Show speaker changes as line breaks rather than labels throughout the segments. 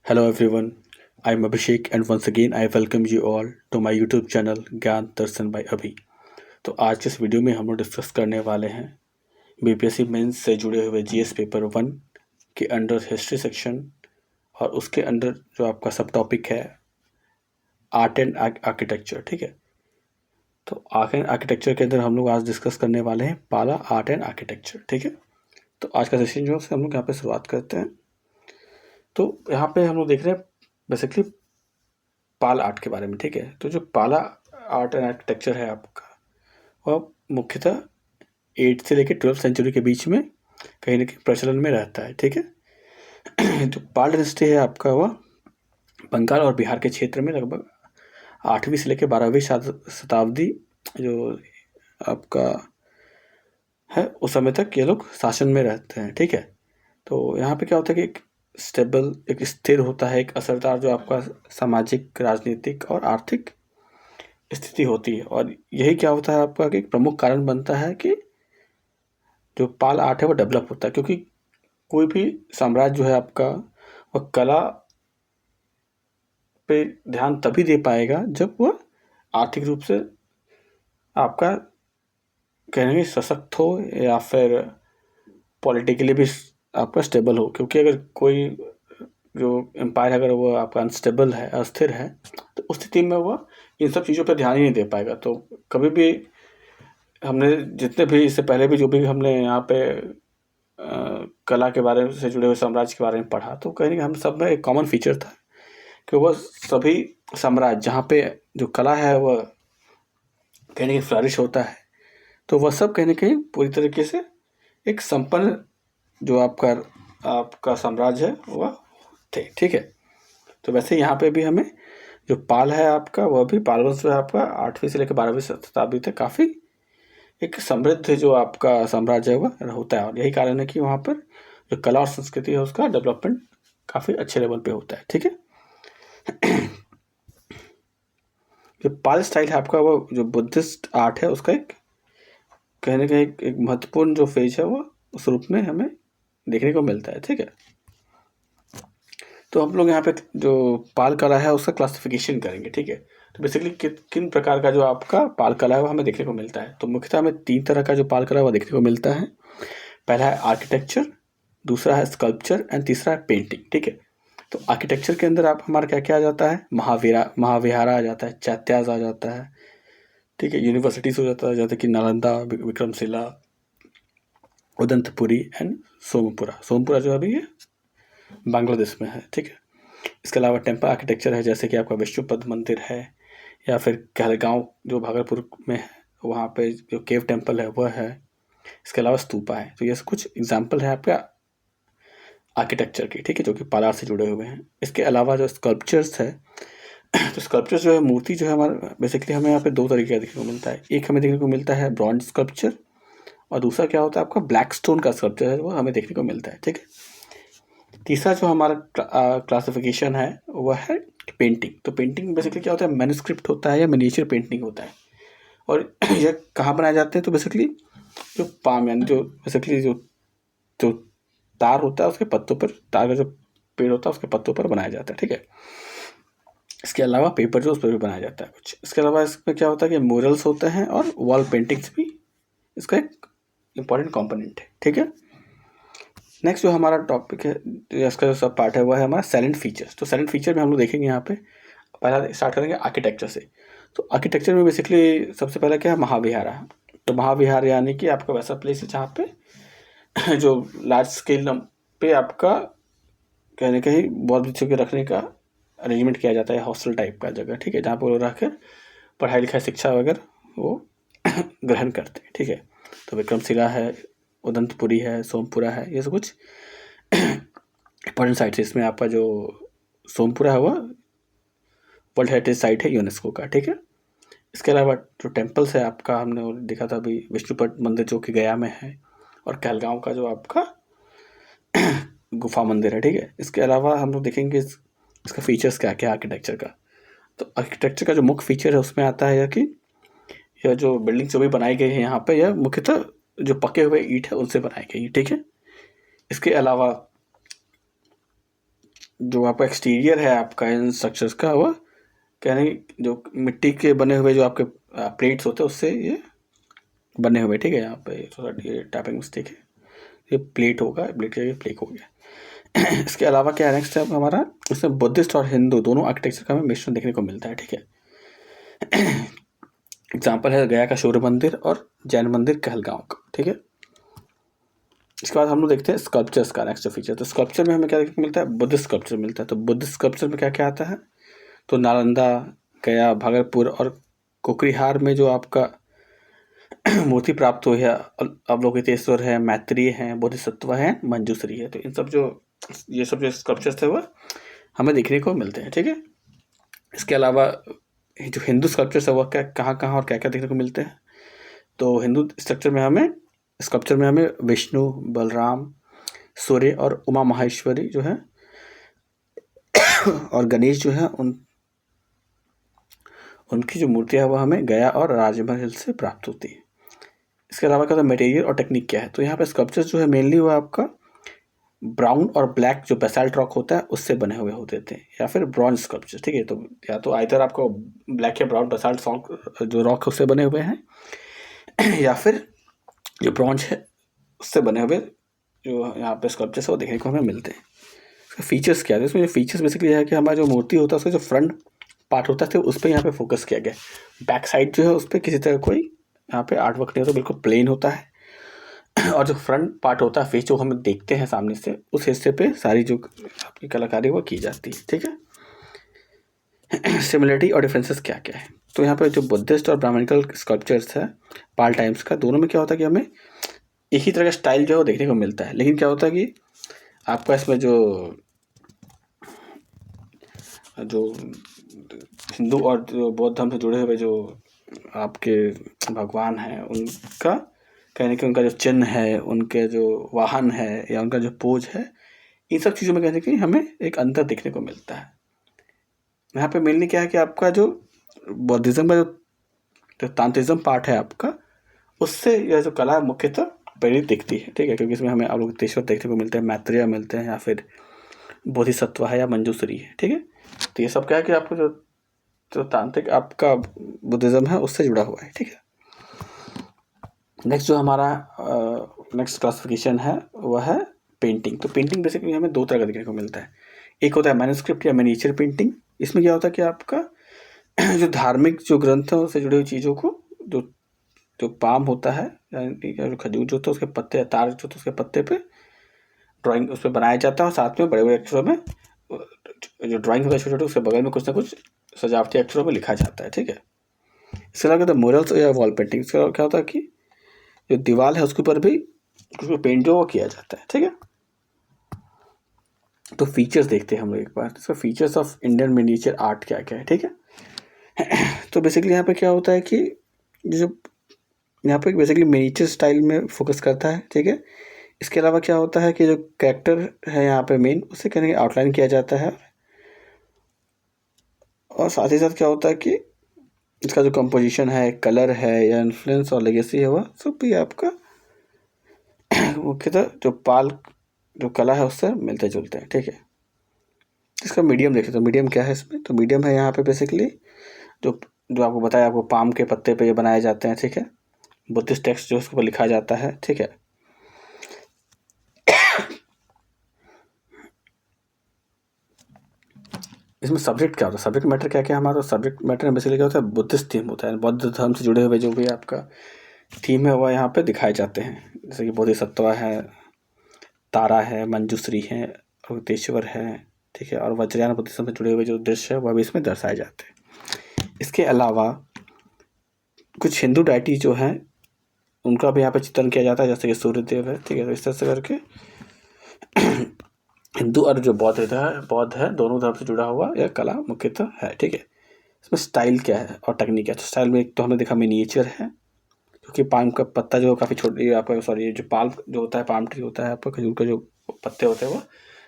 Hello everyone, I'm Abhishek and once again I welcome you all to my YouTube channel ज्ञान दर्शन by अभी। तो आज के इस वीडियो में हम लोग डिस्कस करने वाले हैं बीपीएससी मेंस से जुड़े हुए जीएस पेपर 1 के अंडर हिस्ट्री सेक्शन और उसके अंडर जो आपका सब टॉपिक है आर्ट एंड आर्किटेक्चर। ठीक है, तो आर्ट एंड आर्किटेक्चर के अंदर हम लोग आज डिस्कस करने वाले हैं पाला आर्ट एंड आर्किटेक्चर। ठीक है, तो आज का सेशन जो है हम लोग यहाँ पे शुरुआत करते हैं। तो यहाँ पे हम लोग देख रहे हैं बेसिकली पाल आर्ट के बारे में। ठीक है, तो जो पाला आर्ट एंड आर्किटेक्चर है आपका वह मुख्यतः 8 से लेकर 12 सेंचुरी के बीच में कहीं ना कहीं प्रचलन में रहता है। ठीक है, जो पाल डिनेस्टी है आपका वह बंगाल और बिहार के क्षेत्र में लगभग 8वीं से लेकर 12वीं शताब्दी जो आपका है उस समय तक ये लोग शासन में रहते हैं। ठीक है, तो यहाँ पे क्या होता है कि एक स्टेबल, एक स्थिर होता है, एक असरदार जो आपका सामाजिक, राजनीतिक और आर्थिक स्थिति होती है। और यही क्या होता है आपका कि एक प्रमुख कारण बनता है कि जो पाल आर्ट है वो डेवलप होता है, क्योंकि कोई भी साम्राज्य जो है आपका वह कला पे ध्यान तभी दे पाएगा जब वह आर्थिक रूप से आपका कहने सशक्त हो या फिर पॉलिटिकली भी आपका स्टेबल हो। क्योंकि अगर कोई जो एम्पायर अगर वो आपका अनस्टेबल है, अस्थिर है, तो उस स्थिति में वह इन सब चीज़ों पर ध्यान ही नहीं दे पाएगा। तो कभी भी हमने जितने भी इससे पहले भी जो भी हमने यहाँ पे कला के बारे से जुड़े हुए साम्राज्य के बारे में पढ़ा, तो कहीं ना हम सब में एक कॉमन फीचर था कि वह सभी साम्राज्य जहाँ पे जो कला है वह कहीं ना कहीं फ्लरिश होता है, तो वह सब कहीं ना कहीं पूरी तरीके से एक संपन्न जो आपका साम्राज्य है वह थे। ठीक है, तो वैसे यहाँ पे भी हमें जो पाल है आपका वह भी पाल वंश है आपका 8वीं से लेकर 12वीं शताब्दी तक काफ़ी एक समृद्ध जो आपका साम्राज्य है वह होता है। और यही कारण है कि वहाँ पर जो कला और संस्कृति है उसका डेवलपमेंट काफ़ी अच्छे लेवल पे होता है। ठीक है, जो पाल स्टाइल है आपका वो जो बुद्धिस्ट आर्ट है उसका एक कहीं ना कहीं एक महत्वपूर्ण जो फेज है वो उस रूप में हमें देखने को मिलता है। ठीक है, तो हम लोग यहाँ पे जो पाल कला है उसका क्लासिफिकेशन करेंगे। ठीक है, तो बेसिकली किन प्रकार का जो आपका पाल कला है वो हमें देखने को मिलता है। तो मुख्यतः हमें 3 तरह का जो पाल कला है वो देखने को मिलता है। पहला है आर्किटेक्चर, दूसरा है स्कल्पचर एंड तीसरा है पेंटिंग। ठीक है, तो आर्किटेक्चर के अंदर आप हमारा क्या क्या आ जाता है, महाविहारा आ जाता है, चैत्याज आ जाता है। ठीक है, यूनिवर्सिटीज हो जाता है जैसे कि नालंदा, विक्रमशिला, उदंतपुरी एंड सोमपुरा। सोमपुरा जो अभी है बांग्लादेश में है। ठीक है, इसके अलावा टेम्पल आर्किटेक्चर है जैसे कि आपका विष्णुपद मंदिर है, या फिर कहलगांव जो भागलपुर में है वहाँ पे जो केव टेम्पल है वह है। इसके अलावा स्तूपा है। तो ये कुछ एग्जाम्पल है आपका आर्किटेक्चर की। ठीक है, जो कि पालार से जुड़े हुए हैं। इसके अलावा जो स्कल्पचर्स है, तो स्कल्पचर जो है मूर्ति जो है हमारा बेसिकली हमें यहाँ पे 2 तरीके का देखने को मिलता है। एक हमें देखने को मिलता है ब्रॉन्ज स्कल्पचर और दूसरा क्या होता है आपका ब्लैक स्टोन का स्कल्पचर है वो हमें देखने को मिलता है। ठीक है, तीसरा जो हमारा क्लासिफिकेशन है वह है पेंटिंग। तो पेंटिंग बेसिकली क्या होता है, मैन्युस्क्रिप्ट होता है या मिनिएचर पेंटिंग होता है। और यह कहाँ बनाए जाते हैं, तो बेसिकली जो पाम यानी जो बेसिकली जो तार होता है उसके पत्तों पर, तार का जो पेड़ होता है उसके पत्तों पर बनाया जाता है। ठीक है, इसके अलावा पेपर जो उस पर भी बनाया जाता है कुछ। इसके अलावा इसमें क्या होता है कि म्यूरल्स होते हैं और वॉल पेंटिंग्स भी इसका एक इम्पॉर्टेंट कॉम्पोनेंट है। ठीक है, नेक्स्ट जो हमारा टॉपिक है, इसका जो सब पार्ट है वह है हमारा साइलेंट फीचर्स। तो साइलेंट फीचर में हम लोग देखेंगे यहाँ पे पहला स्टार्ट करेंगे आर्किटेक्चर से। तो आर्किटेक्चर में बेसिकली सबसे पहले क्या है, महाविहार है। तो महाविहार यानी कि आपका वैसा प्लेस है जहाँ पे जो लार्ज स्केल पे आपका कहने कहीं बहुत बच्चों के रखने का अरेंजमेंट किया जाता है, हॉस्टल टाइप का जगह। ठीक है, जहाँ पर वो रखकर पढ़ाई लिखाई शिक्षा वगैरह वो ग्रहण करते हैं। ठीक है, तो विक्रमशिला है, उदंतपुरी है, सोमपुरा है, ये सब कुछ इंपॉर्टेंट साइट्स है। इसमें आपका जो सोमपुरा है वह वर्ल्ड हेरिटेज साइट है यूनेस्को का। ठीक है, इसके अलावा जो टेम्पल्स है आपका हमने देखा था अभी, विष्णुपद मंदिर जो कि गया में है, और कहलगांव का जो आपका गुफा मंदिर है। ठीक है, इसके अलावा हम लोग देखेंगे इसका फीचर्स क्या क्या आर्किटेक्चर का। तो आर्किटेक्चर का जो मुख्य फीचर है उसमें आता है कि यह जो बिल्डिंग जो भी बनाई गई है यहाँ पे यह मुख्यतः जो पके हुए ईंट है उनसे बनाई गई है। ठीक है, इसके अलावा जो आपका एक्सटीरियर है आपका इन स्ट्रक्चर्स का, वो कहने जो मिट्टी के बने हुए जो आपके प्लेट्स होते हैं उससे ये बने हुए, ठीक है। यहाँ पे थोड़ा ये टैपिंग मिस्टेक है, ये प्लेट होगा, प्लेट का ये प्लेट हो गया। इसके अलावा क्या नेक्स्ट है हमारा, इसमें बुद्धिस्ट और हिंदू दोनों आर्किटेक्चर का हमें मिश्रण देखने को मिलता है, ठीक है। एग्जाम्पल है गया का सूर्य मंदिर और जैन मंदिर कहलगांव का, ठीक है। इसके बाद हम लोग देखते हैं स्कल्पचर्स का नेक्स्ट फीचर। तो स्कल्पचर में हमें क्या देखने को मिलता है, बुद्धिस्ट स्कल्पचर मिलता है। तो बुद्धिस्ट स्कल्पचर में क्या क्या आता है, तो नालंदा, गया, भागलपुर और कुकरीहार में जो आपका मूर्ति प्राप्त हुई है, अवलोकितेश्वर है, मैत्रेय है, बोधिसत्व है, मंजूश्री है। तो इन सब जो ये सब जो स्कल्पचर्स है वो हमें देखने को मिलते हैं, ठीक है। इसके अलावा जो हिंदू स्कल्पचर्स है वो क्या कहाँ कहाँ और क्या क्या देखने को मिलते हैं, तो हिंदू स्ट्रक्चर में हमें स्कल्पचर में हमें विष्णु, बलराम, सूर्य और उमा माहेश्वरी जो है और गणेश जो है उनकी जो मूर्तियाँ है वो हमें गया और राजमहल हिल से प्राप्त होती है। इसके अलावा क्या होता है, मटेरियल और टेक्निक क्या है, तो यहाँ पे स्कल्पचर्स जो है मेनली वो आपका ब्राउन और ब्लैक जो बेसाल्ट रॉक होता है उससे बने हुए होते थे, या फिर ब्रॉन्ज स्कल्पचर, ठीक है। तो या तो आइदर आपको ब्लैक या ब्राउन बेसाल्ट जो रॉक उससे बने हुए हैं या फिर जो ब्रॉन्ज है उससे बने हुए जो यहाँ पे स्कल्पचर्स है वो देखने को हमें मिलते हैं। इसका फीचर्स क्या है, इसमें जो फीचर्स बेसिकली है कि हमारा जो मूर्ति होता है उसका जो फ्रंट पार्ट होता है उस पर यहाँ पे फोकस किया गया है। बैक साइड जो है उस पर किसी तरह कोई यहाँ पे आर्ट वर्क नहीं होता, बिल्कुल प्लेन होता है। और जो फ्रंट पार्ट होता है फेस जो हम देखते हैं सामने से, उस हिस्से पे सारी जो आपकी कलाकारी वो की जाती है, ठीक है। सिमिलरिटी और डिफरेंसेस क्या क्या है, तो यहाँ पे जो बुद्धिस्ट और ब्राह्मणिकल स्कल्पचर्स है पाल टाइम्स का, दोनों में क्या होता है कि हमें एक ही तरह का स्टाइल जो है वो देखने को मिलता है। लेकिन क्या होता है कि आपका इसमें जो हिंदू और जो बौद्ध धर्म से जुड़े हुए जो आपके भगवान हैं उनका कहने कि उनका जो चिन्ह है, उनके जो वाहन है या उनका जो पोज है, इन सब चीज़ों में कहने कि हमें एक अंतर देखने को मिलता है। यहाँ पे मेनली क्या है कि आपका जो बौद्धिज्म का जो तांत्रिज्म पार्ट है आपका, उससे यह जो कला मुख्यतः प्रेरित दिखती है, ठीक है। क्योंकि इसमें हमें अवलोकितेश्वर देखने को मिलते हैं, मैत्रेय मिलते हैं, या फिर बोधिसत्व है या मंजूश्री है, ठीक है। तो ये सब क्या है कि आपको जो तांत्रिक आपका बुद्धिज्म है उससे जुड़ा हुआ है, ठीक है। नेक्स्ट जो हमारा नेक्स्ट क्लासिफिकेशन है वह है पेंटिंग। तो पेंटिंग बेसिकली हमें दो तरह का देखने को मिलता है। एक होता है मैन्युस्क्रिप्ट या मिनिएचर पेंटिंग। इसमें क्या होता है कि आपका जो धार्मिक जो ग्रंथ है उससे जुड़ी हुई चीज़ों को जो जो पाम होता है यानी जो खजूर जो होता है उसके पत्ते, तार जो होता है उसके पत्ते पे ड्राइंग उस पर बनाया जाता है, और साथ में बड़े बड़े अक्षरों में जो ड्राइंग होता है छोटे छोटे उसके बगल में कुछ ना कुछ सजावटी अक्षरों में लिखा जाता है, ठीक है। इसके अलावा मोरल्स या वॉल पेंटिंग, इसके अलावा क्या होता है कि जो दीवार है उसके ऊपर भी उसको पेंट जो किया जाता है, ठीक है। तो फीचर्स देखते हैं हम लोग एक बार, इसका features of Indian miniature art क्या क्या है, ठीक है। तो बेसिकली यहाँ पे क्या होता है कि जो यहाँ पे बेसिकली मिनिएचर स्टाइल में फोकस करता है, ठीक है। इसके अलावा क्या होता है कि जो कैरेक्टर है यहाँ पे मेन उसे कहने आउटलाइन किया जाता है, और साथ ही साथ क्या होता है कि इसका जो कंपोजिशन है, कलर है या इन्फ्लुएंस और लेगेसी है वह सब भी आपका मुख्यतः जो कला है उससे मिलते जुलते हैं, ठीक है। इसका मीडियम देखें तो मीडियम क्या है इसमें, तो मीडियम है यहाँ पे बेसिकली जो जो आपको बताया, आपको पाम के पत्ते पे ये बनाए जाते हैं, ठीक है। बुद्धिस्ट टेक्स्ट जो उसके ऊपर लिखा जाता है, ठीक है। इसमें सब्जेक्ट क्या होता है, सब्जेक्ट मैटर क्या क्या हमारा सब्जेक्ट मैटर बेसिकली क्या होता है, बुद्धिस्ट थीम होता है। बौद्ध धर्म से जुड़े हुए जो भी आपका थीम है वह यहाँ पे दिखाए जाते हैं, जैसे कि बोधिसत्व है, तारा है, मंजूश्री है, अवतेश्वर है, ठीक है। और वज्रयान बुद्धिज्म से जुड़े हुए जो दृश्य है वह भी इसमें दर्शाए जाते हैं। इसके अलावा कुछ हिंदू डायटी जो हैं उनका भी यहाँ पे चित्रण किया जाता है, जैसे कि सूर्यदेव है, ठीक है। तो इस तरह से करके हिंदू और जो बौद्ध है दोनों धर्म से जुड़ा हुआ यह कला मुख्यतः है, ठीक है। इसमें स्टाइल क्या है और टेक्निक है, तो स्टाइल में एक तो हमने देखा मिनिएचर है, क्योंकि पाम का पत्ता जो काफ़ी छोटी आपका सॉरी जो पाल्म जो होता है, पाम ट्री होता है आपका, खजूर का जो पत्ते होते हैं वो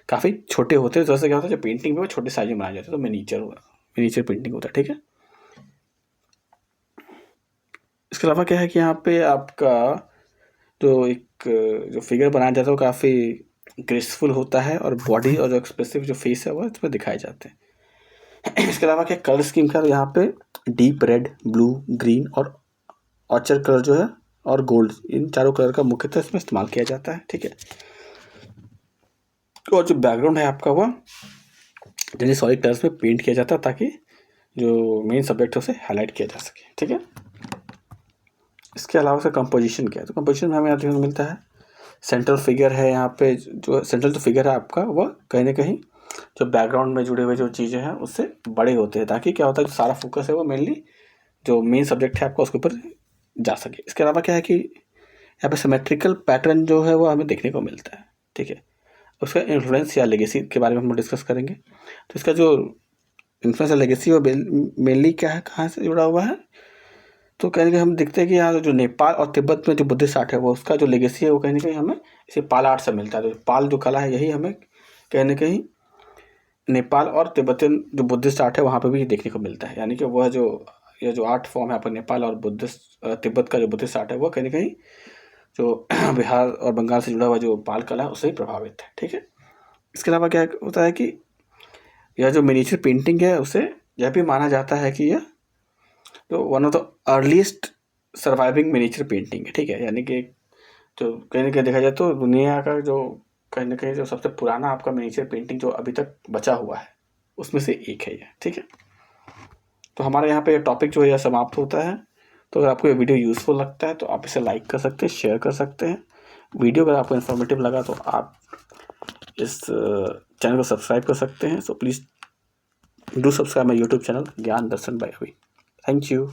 काफ़ी छोटे होते हैं, तो ऐसे क्या होता है जो पेंटिंग में वो छोटे साइज में बनाए जाते हैं, तो मिनिएचर पेंटिंग होता है, ठीक है। इसके अलावा क्या है कि यहाँ पे आपका जो एक जो फिगर बनाया जाता है वो काफ़ी ग्रेसफुल होता है और बॉडी और जो एक्सप्रेसिव जो फेस है वो इसमें दिखाए जाते हैं। इसके अलावा क्या कलर स्कीम का यहाँ पे डीप रेड, ब्लू, ग्रीन और ऑर्चर कलर जो है और गोल्ड, इन चारों कलर का मुख्यतः इसमें इस्तेमाल किया जाता है। ठीक है, और जो बैकग्राउंड है आपका वह जनरली सॉलिड कलर्स में पेंट किया जाता है ताकि जो मेन सब्जेक्ट है उसे हाईलाइट किया जा सके। ठीक है, इसके अलावा उसका कंपोजिशन क्या है, तो कंपोजिशन में हमें यहाँ देखने को मिलता है सेंट्रल फिगर है। यहाँ पे जो सेंट्रल जो फिगर है आपका वह कहीं ना कहीं जो बैकग्राउंड में जुड़े हुए जो चीज़ें हैं उससे बड़े होते हैं, ताकि क्या होता है जो सारा फोकस है वो मेनली जो मेन सब्जेक्ट है आपका उसके ऊपर जा सके। इसके अलावा क्या है कि यहाँ पे सिमेट्रिकल पैटर्न जो है वो हमें देखने को मिलता है। ठीक है, उसका इन्फ्लुएंस या लेगेसी के बारे में हम डिस्कस करेंगे। तो इसका जो इन्फ्लुएंस या लेगेसी वो मेनली क्या है, कहाँ से जुड़ा हुआ है, तो कहीं ना कहीं हम देखते हैं कि यहाँ जो नेपाल और तिब्बत में जो बुद्धिस्ट आर्ट है वो उसका जो लेगेसी है वो कहीं ना कहीं हमें इसे पाल आर्ट से मिलता है। तो पाल जो कला है यही हमें कहीं ना कहीं नेपाल और तिब्बतियन जो बुद्धिस्ट आर्ट है वहाँ पे भी देखने को मिलता है। यानी कि वह जो यह जो आर्ट फॉर्म है आपका नेपाल और बुद्धिस्ट तिब्बत का जो बुद्धिस्ट आर्ट है वो कहीं ना कहीं जो बिहार और बंगाल से जुड़ा हुआ जो पाल कला है उससे ही प्रभावित है। ठीक है, इसके अलावा क्या होता है कि यह जो मिनिएचर पेंटिंग है उसे यह भी माना जाता है कि यह जो one of the earliest surviving miniature painting है। ठीक है, यानी कि जो कहीं ना कहीं देखा जाए तो दुनिया का जो कहीं ना कहीं जो सबसे पुराना आपका मिनिएचर पेंटिंग जो अभी तक बचा हुआ है उसमें से एक है यह। ठीक है, तो हमारे यहाँ पे टॉपिक जो है यह समाप्त होता है। तो अगर आपको ये वीडियो यूज़फुल लगता है तो आप इसे लाइक कर सकते हैं, शेयर कर सकते हैं। वीडियो अगर आपको इन्फॉर्मेटिव लगा तो आप इस चैनल को सब्सक्राइब कर सकते हैं। So please do subscribe my YouTube channel ज्ञान दर्शन बाय अभी। Thank you.